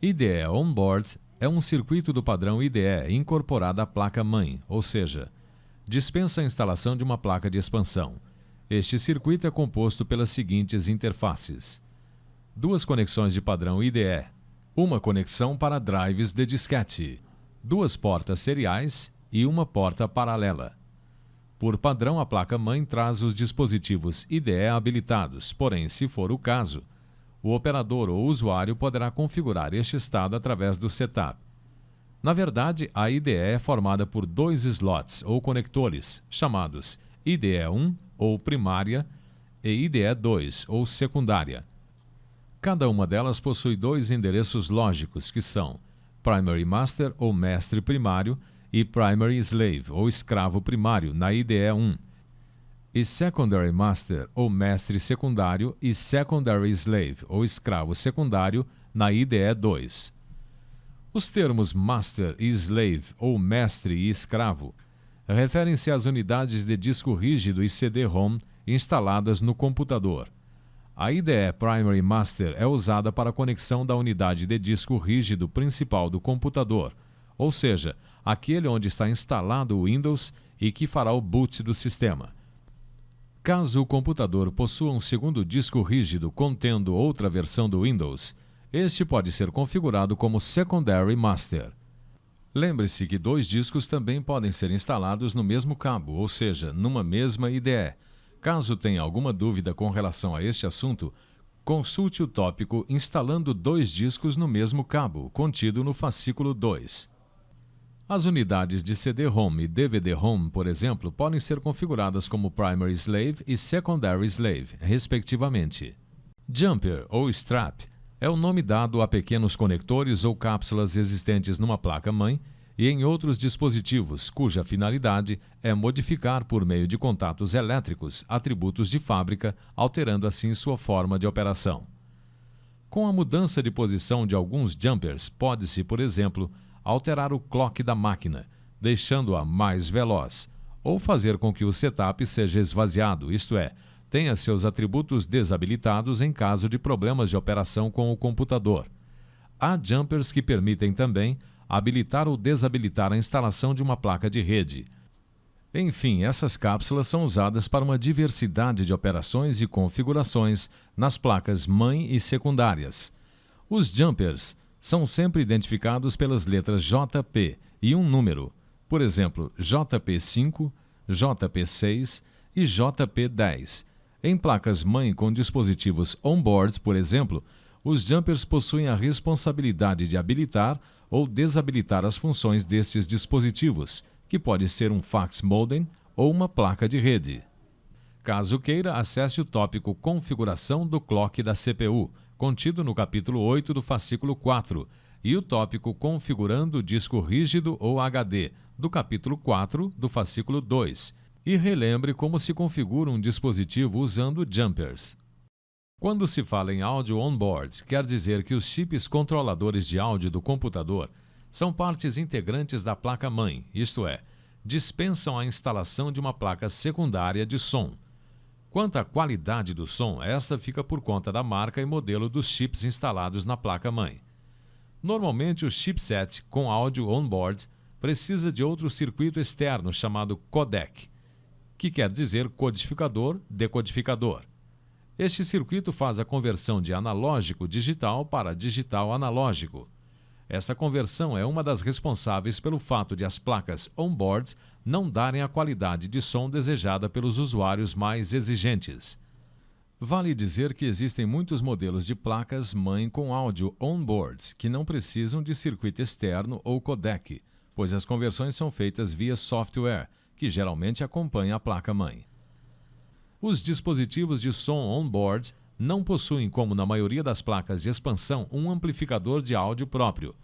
IDE Onboard é um circuito do padrão IDE incorporado à placa-mãe, ou seja, dispensa a instalação de uma placa de expansão. Este circuito é composto pelas seguintes interfaces: duas conexões de padrão IDE, uma conexão para drives de disquete, duas portas seriais e uma porta paralela. Por padrão, a placa-mãe traz os dispositivos IDE habilitados, porém, se for o caso, o operador ou usuário poderá configurar este estado através do setup. Na verdade, a IDE é formada por dois slots ou conectores, chamados IDE1 ou primária e IDE2 ou secundária. Cada uma delas possui dois endereços lógicos que são Primary Master ou mestre primário e Primary Slave ou escravo primário na IDE1 e Secondary Master ou mestre secundário e Secondary Slave ou escravo secundário na IDE2. Os termos Master e Slave ou mestre e escravo referem-se às unidades de disco rígido e CD-ROM instaladas no computador. A IDE Primary Master é usada para a conexão da unidade de disco rígido principal do computador, ou seja, aquele onde está instalado o Windows e que fará o boot do sistema. Caso o computador possua um segundo disco rígido contendo outra versão do Windows, este pode ser configurado como Secondary Master. Lembre-se que dois discos também podem ser instalados no mesmo cabo, ou seja, numa mesma IDE. Caso tenha alguma dúvida com relação a este assunto, consulte o tópico Instalando dois discos no mesmo cabo, contido no fascículo 2. As unidades de CD-ROM e DVD-ROM, por exemplo, podem ser configuradas como Primary Slave e Secondary Slave, respectivamente. Jumper ou Strap é o nome dado a pequenos conectores ou cápsulas existentes numa placa-mãe e em outros dispositivos, cuja finalidade é modificar por meio de contatos elétricos atributos de fábrica, alterando assim sua forma de operação. Com a mudança de posição de alguns jumpers, pode-se, por exemplo, alterar o clock da máquina, deixando-a mais veloz, ou fazer com que o setup seja esvaziado, isto é, tenha seus atributos desabilitados em caso de problemas de operação com o computador. Há jumpers que permitem também habilitar ou desabilitar a instalação de uma placa de rede. Enfim, essas cápsulas são usadas para uma diversidade de operações e configurações nas placas mãe e secundárias. Os jumpers são sempre identificados pelas letras JP e um número, por exemplo, JP5, JP6 e JP10. Em placas-mãe com dispositivos on-board, por exemplo, os jumpers possuem a responsabilidade de habilitar ou desabilitar as funções destes dispositivos, que pode ser um fax modem ou uma placa de rede. Caso queira, acesse o tópico Configuração do clock da CPU, contido no capítulo 8 do fascículo 4, e o tópico Configurando disco rígido ou HD, do capítulo 4 do fascículo 2, e relembre como se configura um dispositivo usando jumpers. Quando se fala em áudio on-board, quer dizer que os chips controladores de áudio do computador são partes integrantes da placa-mãe, isto é, dispensam a instalação de uma placa secundária de som. Quanto à qualidade do som, esta fica por conta da marca e modelo dos chips instalados na placa-mãe. Normalmente, o chipset com áudio on-board precisa de outro circuito externo chamado codec, que quer dizer codificador-decodificador. Este circuito faz a conversão de analógico digital para digital analógico. Essa conversão é uma das responsáveis pelo fato de as placas on-board não darem a qualidade de som desejada pelos usuários mais exigentes. Vale dizer que existem muitos modelos de placas-mãe com áudio on-board que não precisam de circuito externo ou codec, pois as conversões são feitas via software, que geralmente acompanha a placa-mãe. Os dispositivos de som on-board não possuem, como na maioria das placas de expansão, um amplificador de áudio próprio,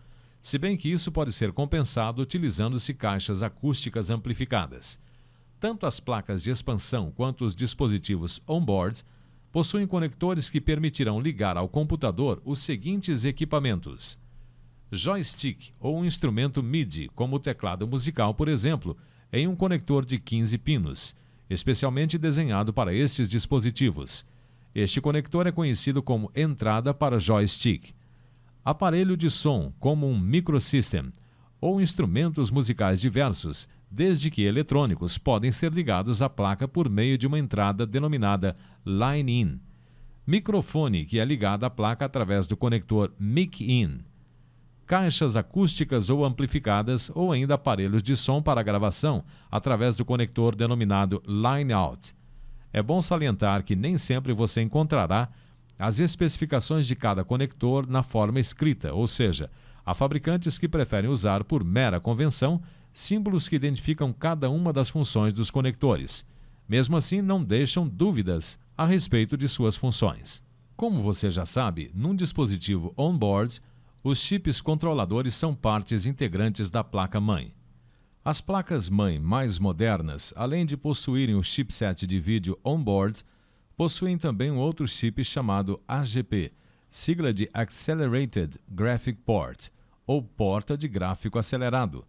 se bem que isso pode ser compensado utilizando-se caixas acústicas amplificadas. Tanto as placas de expansão quanto os dispositivos on-board possuem conectores que permitirão ligar ao computador os seguintes equipamentos: joystick ou um instrumento MIDI, como o teclado musical, por exemplo, em um conector de 15 pinos, especialmente desenhado para estes dispositivos. Este conector é conhecido como entrada para joystick. aparelho de som, como um microsystem, ou instrumentos musicais diversos, desde que eletrônicos, podem ser ligados à placa por meio de uma entrada denominada line-in. Microfone, que é ligado à placa através do conector mic-in. Caixas acústicas ou amplificadas, ou ainda aparelhos de som para gravação através do conector denominado line-out. É bom salientar que nem sempre você encontrará as especificações de cada conector na forma escrita, ou seja, há fabricantes que preferem usar por mera convenção símbolos que identificam cada uma das funções dos conectores. Mesmo assim, não deixam dúvidas a respeito de suas funções. Como você já sabe, num dispositivo on-board, os chips controladores são partes integrantes da placa-mãe. As placas-mãe mais modernas, além de possuírem o chipset de vídeo on-board, possuem também um outro chip chamado AGP, sigla de Accelerated Graphic Port, ou porta de gráfico acelerado.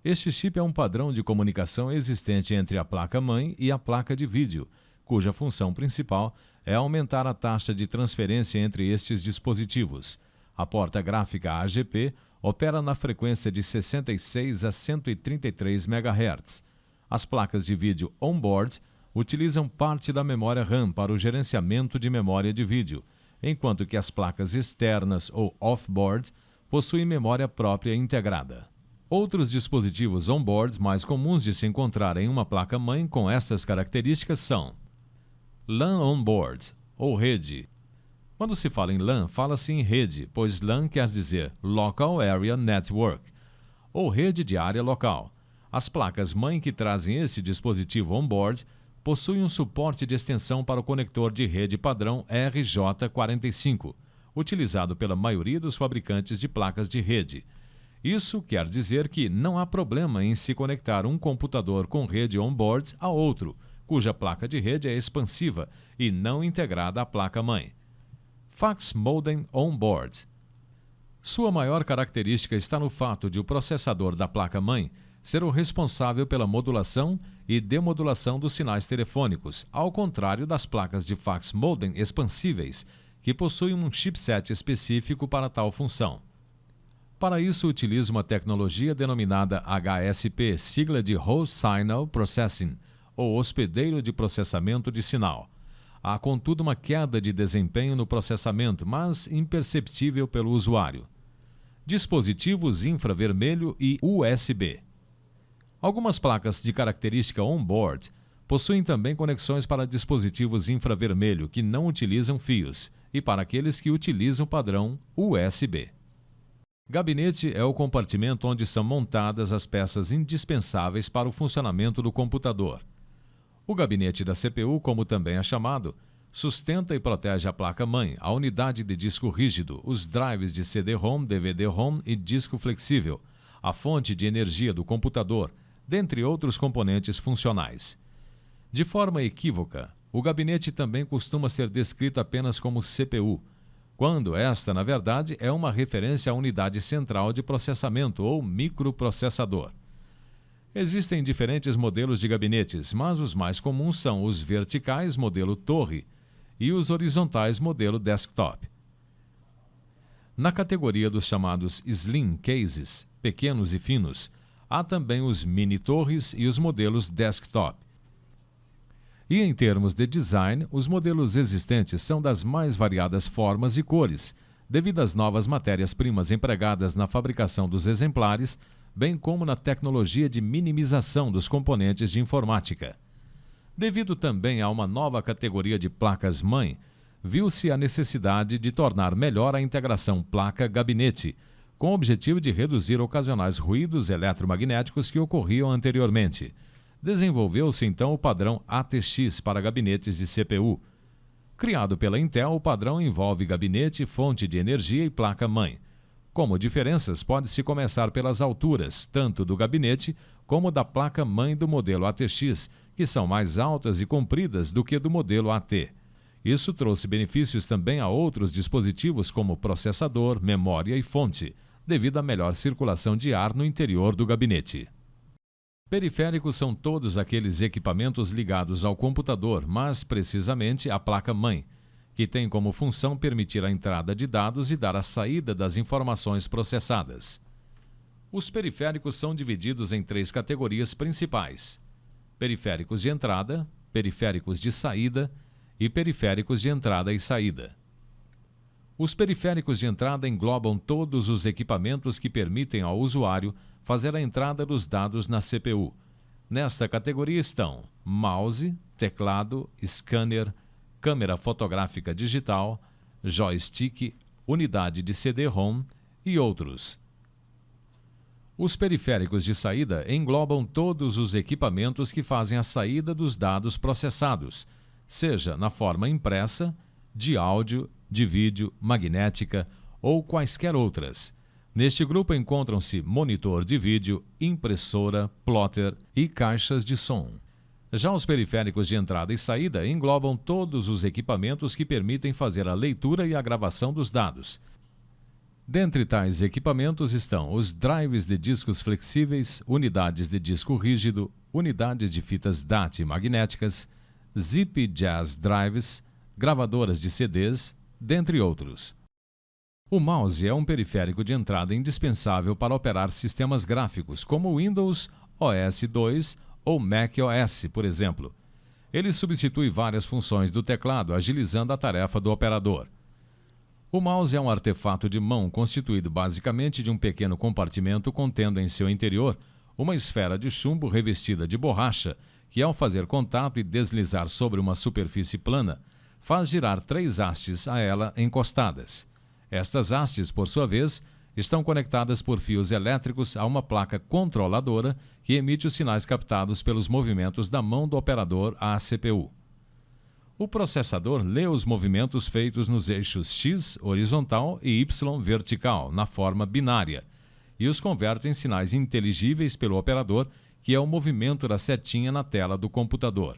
Este chip é um padrão de comunicação existente entre a placa-mãe e a placa de vídeo, cuja função principal é aumentar a taxa de transferência entre estes dispositivos. A porta gráfica AGP opera na frequência de 66 a 133 MHz. As placas de vídeo on-board utilizam parte da memória RAM para o gerenciamento de memória de vídeo, enquanto que as placas externas ou off-board possuem memória própria integrada. Outros dispositivos on-board mais comuns de se encontrar em uma placa-mãe com estas características são LAN on-board, ou rede. Quando se fala em LAN, fala-se em rede, pois LAN quer dizer Local Area Network, ou rede de área local. As placas-mãe que trazem esse dispositivo on-board possuem um suporte de extensão para o conector de rede padrão RJ45, utilizado pela maioria dos fabricantes de placas de rede. Isso quer dizer que não há problema em se conectar um computador com rede on-board a outro, cuja placa de rede é expansiva e não integrada à placa-mãe. Fax Modem On-Board. Sua maior característica está no fato de o processador da placa-mãe ser o responsável pela modulação e demodulação dos sinais telefônicos, ao contrário das placas de fax modem expansíveis, que possuem um chipset específico para tal função. Para isso, utiliza uma tecnologia denominada HSP, sigla de Host Signal Processing, ou hospedeiro de processamento de sinal. Há, contudo, uma queda de desempenho no processamento, mas imperceptível pelo usuário. Dispositivos infravermelho e USB. Algumas placas de característica on-board possuem também conexões para dispositivos infravermelho que não utilizam fios e para aqueles que utilizam o padrão USB. Gabinete é o compartimento onde são montadas as peças indispensáveis para o funcionamento do computador. O gabinete da CPU, como também é chamado, sustenta e protege a placa-mãe, a unidade de disco rígido, os drives de CD-ROM, DVD-ROM e disco flexível, a fonte de energia do computador, dentre outros componentes funcionais. De forma equívoca, o gabinete também costuma ser descrito apenas como CPU, quando esta, na verdade, é uma referência à unidade central de processamento ou microprocessador. Existem diferentes modelos de gabinetes, mas os mais comuns são os verticais modelo torre e os horizontais modelo desktop. Na categoria dos chamados slim cases, pequenos e finos, há também os mini torres e os modelos desktop. E em termos de design, os modelos existentes são das mais variadas formas e cores, devido às novas matérias-primas empregadas na fabricação dos exemplares, bem como na tecnologia de minimização dos componentes de informática. Devido também a uma nova categoria de placas-mãe, viu-se a necessidade de tornar melhor a integração placa-gabinete, com o objetivo de reduzir ocasionais ruídos eletromagnéticos que ocorriam anteriormente. Desenvolveu-se então o padrão ATX para gabinetes de CPU. Criado pela Intel, o padrão envolve gabinete, fonte de energia e placa-mãe. Como diferenças, pode-se começar pelas alturas, tanto do gabinete como da placa-mãe do modelo ATX, que são mais altas e compridas do que do modelo AT. Isso trouxe benefícios também a outros dispositivos como processador, memória e fonte, devido à melhor circulação de ar no interior do gabinete. Periféricos são todos aqueles equipamentos ligados ao computador, mas precisamente à placa-mãe, que tem como função permitir a entrada de dados e dar a saída das informações processadas. Os periféricos são divididos em 3 categorias principais: periféricos de entrada, periféricos de saída e periféricos de entrada e saída. Os periféricos de entrada englobam todos os equipamentos que permitem ao usuário fazer a entrada dos dados na CPU. Nesta categoria estão mouse, teclado, scanner, câmera fotográfica digital, joystick, unidade de CD-ROM e outros. Os periféricos de saída englobam todos os equipamentos que fazem a saída dos dados processados, seja na forma impressa, de áudio, de vídeo, magnética ou quaisquer outras. Neste grupo encontram-se monitor de vídeo, impressora, plotter e caixas de som. Já os periféricos de entrada e saída englobam todos os equipamentos que permitem fazer a leitura e a gravação dos dados. Dentre tais equipamentos estão os drives de discos flexíveis, unidades de disco rígido, unidades de fitas DAT magnéticas, zip jazz drives, gravadoras de CDs, dentre outros. O mouse é um periférico de entrada indispensável para operar sistemas gráficos como Windows, OS 2 ou Mac OS, por exemplo. Ele substitui várias funções do teclado, agilizando a tarefa do operador. O mouse é um artefato de mão constituído basicamente de um pequeno compartimento contendo em seu interior uma esfera de chumbo revestida de borracha que, ao fazer contato e deslizar sobre uma superfície plana, faz girar 3 hastes a ela encostadas. Estas hastes, por sua vez, estão conectadas por fios elétricos a uma placa controladora que emite os sinais captados pelos movimentos da mão do operador à CPU. O processador lê os movimentos feitos nos eixos X horizontal e Y vertical, na forma binária, e os converte em sinais inteligíveis pelo operador, que é o movimento da setinha na tela do computador.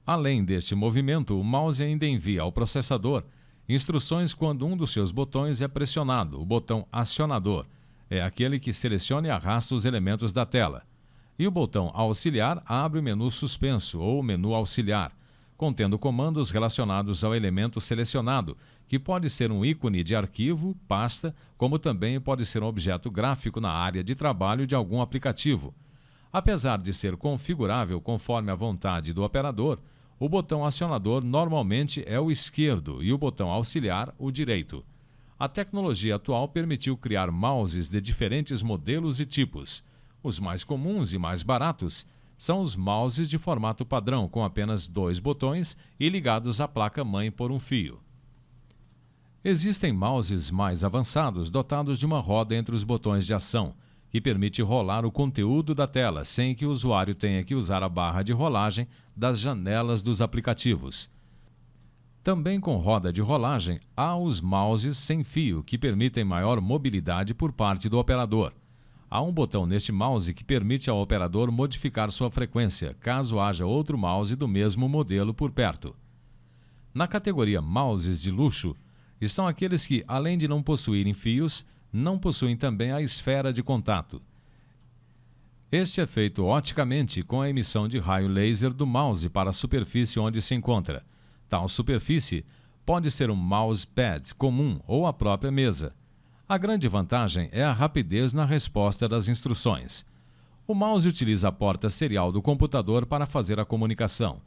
Além deste movimento, o mouse ainda envia ao processador instruções quando um dos seus botões é pressionado. O botão acionador é aquele que seleciona e arrasta os elementos da tela. E o botão auxiliar abre o menu suspenso ou menu auxiliar, contendo comandos relacionados ao elemento selecionado, que pode ser um ícone de arquivo, pasta, como também pode ser um objeto gráfico na área de trabalho de algum aplicativo. Apesar de ser configurável conforme a vontade do operador, o botão acionador normalmente é o esquerdo e o botão auxiliar o direito. A tecnologia atual permitiu criar mouses de diferentes modelos e tipos. Os mais comuns e mais baratos são os mouses de formato padrão, com apenas 2 botões e ligados à placa-mãe por um fio. Existem mouses mais avançados dotados de uma roda entre os botões de ação, que permite rolar o conteúdo da tela sem que o usuário tenha que usar a barra de rolagem das janelas dos aplicativos. Também com roda de rolagem, há os mouses sem fio, que permitem maior mobilidade por parte do operador. Há um botão neste mouse que permite ao operador modificar sua frequência, caso haja outro mouse do mesmo modelo por perto. Na categoria mouses de luxo, estão aqueles que, além de não possuírem fios, não possuem também a esfera de contato. Este é feito oticamente com a emissão de raio laser do mouse para a superfície onde se encontra. Tal superfície pode ser um mousepad comum ou a própria mesa. A grande vantagem é a rapidez na resposta das instruções. O mouse utiliza a porta serial do computador para fazer a comunicação.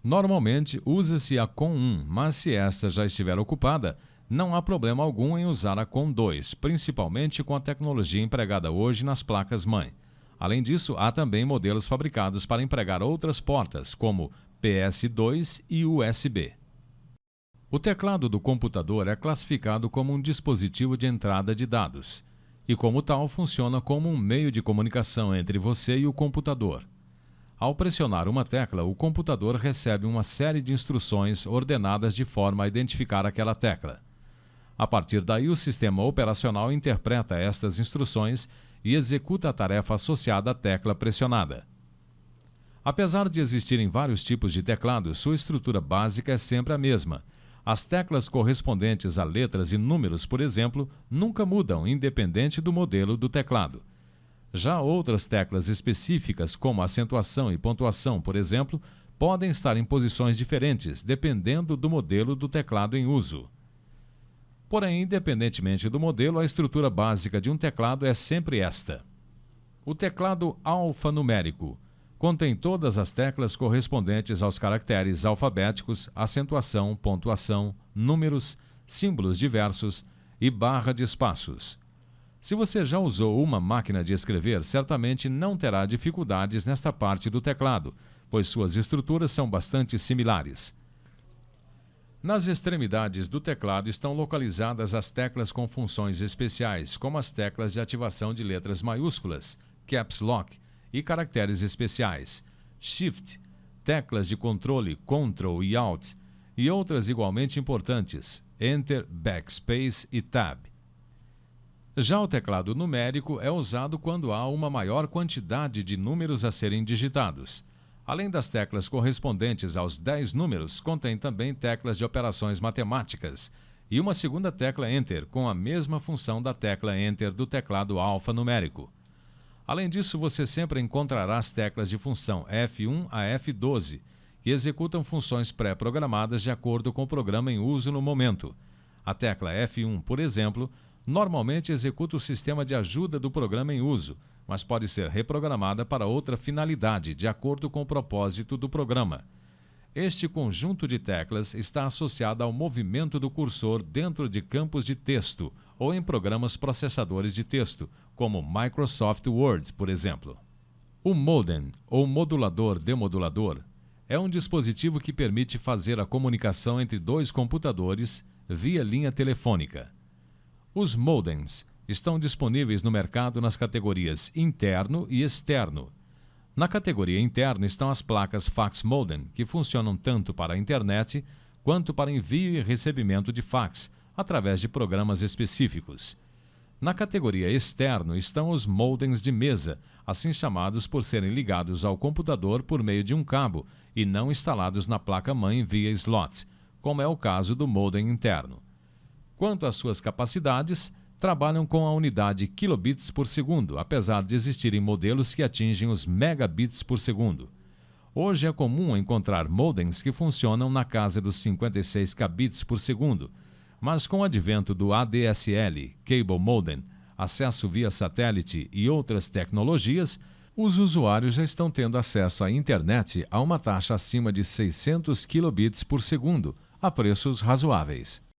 Normalmente usa-se a COM1, mas se esta já estiver ocupada, não há problema algum em usar a COM2, principalmente com a tecnologia empregada hoje nas placas-mãe. Além disso, há também modelos fabricados para empregar outras portas, como PS2 e USB. O teclado do computador é classificado como um dispositivo de entrada de dados, e como tal funciona como um meio de comunicação entre você e o computador. Ao pressionar uma tecla, o computador recebe uma série de instruções ordenadas de forma a identificar aquela tecla. A partir daí, o sistema operacional interpreta estas instruções e executa a tarefa associada à tecla pressionada. Apesar de existirem vários tipos de teclados, sua estrutura básica é sempre a mesma. As teclas correspondentes a letras e números, por exemplo, nunca mudam, independente do modelo do teclado. Já outras teclas específicas, como acentuação e pontuação, por exemplo, podem estar em posições diferentes, dependendo do modelo do teclado em uso. Porém, independentemente do modelo, a estrutura básica de um teclado é sempre esta. O teclado alfanumérico contém todas as teclas correspondentes aos caracteres alfabéticos, acentuação, pontuação, números, símbolos diversos e barra de espaços. Se você já usou uma máquina de escrever, certamente não terá dificuldades nesta parte do teclado, pois suas estruturas são bastante similares. Nas extremidades do teclado estão localizadas as teclas com funções especiais, como as teclas de ativação de letras maiúsculas, Caps Lock, e caracteres especiais, Shift, teclas de controle Ctrl e Alt, e outras igualmente importantes, Enter, Backspace e Tab. Já o teclado numérico é usado quando há uma maior quantidade de números a serem digitados. Além das teclas correspondentes aos 10 números, contém também teclas de operações matemáticas e uma segunda tecla Enter com a mesma função da tecla Enter do teclado alfanumérico. Além disso, você sempre encontrará as teclas de função F1 a F12, que executam funções pré-programadas de acordo com o programa em uso no momento. A tecla F1, por exemplo, normalmente executa o sistema de ajuda do programa em uso, mas pode ser reprogramada para outra finalidade, de acordo com o propósito do programa. Este conjunto de teclas está associado ao movimento do cursor dentro de campos de texto ou em programas processadores de texto, como Microsoft Word, por exemplo. O modem, ou modulador-demodulador, é um dispositivo que permite fazer a comunicação entre dois computadores via linha telefônica. Os modems estão disponíveis no mercado nas categorias interno e externo. Na categoria interno estão as placas fax modem, que funcionam tanto para a internet quanto para envio e recebimento de fax, através de programas específicos. Na categoria externo estão os modems de mesa, assim chamados por serem ligados ao computador por meio de um cabo e não instalados na placa-mãe via slot, como é o caso do modem interno. Quanto às suas capacidades, trabalham com a unidade kilobits por segundo, apesar de existirem modelos que atingem os megabits por segundo. Hoje é comum encontrar modems que funcionam na casa dos 56 kbits por segundo, mas com o advento do ADSL, Cable Modem, acesso via satélite e outras tecnologias, os usuários já estão tendo acesso à internet a uma taxa acima de 600 kilobits por segundo, a preços razoáveis.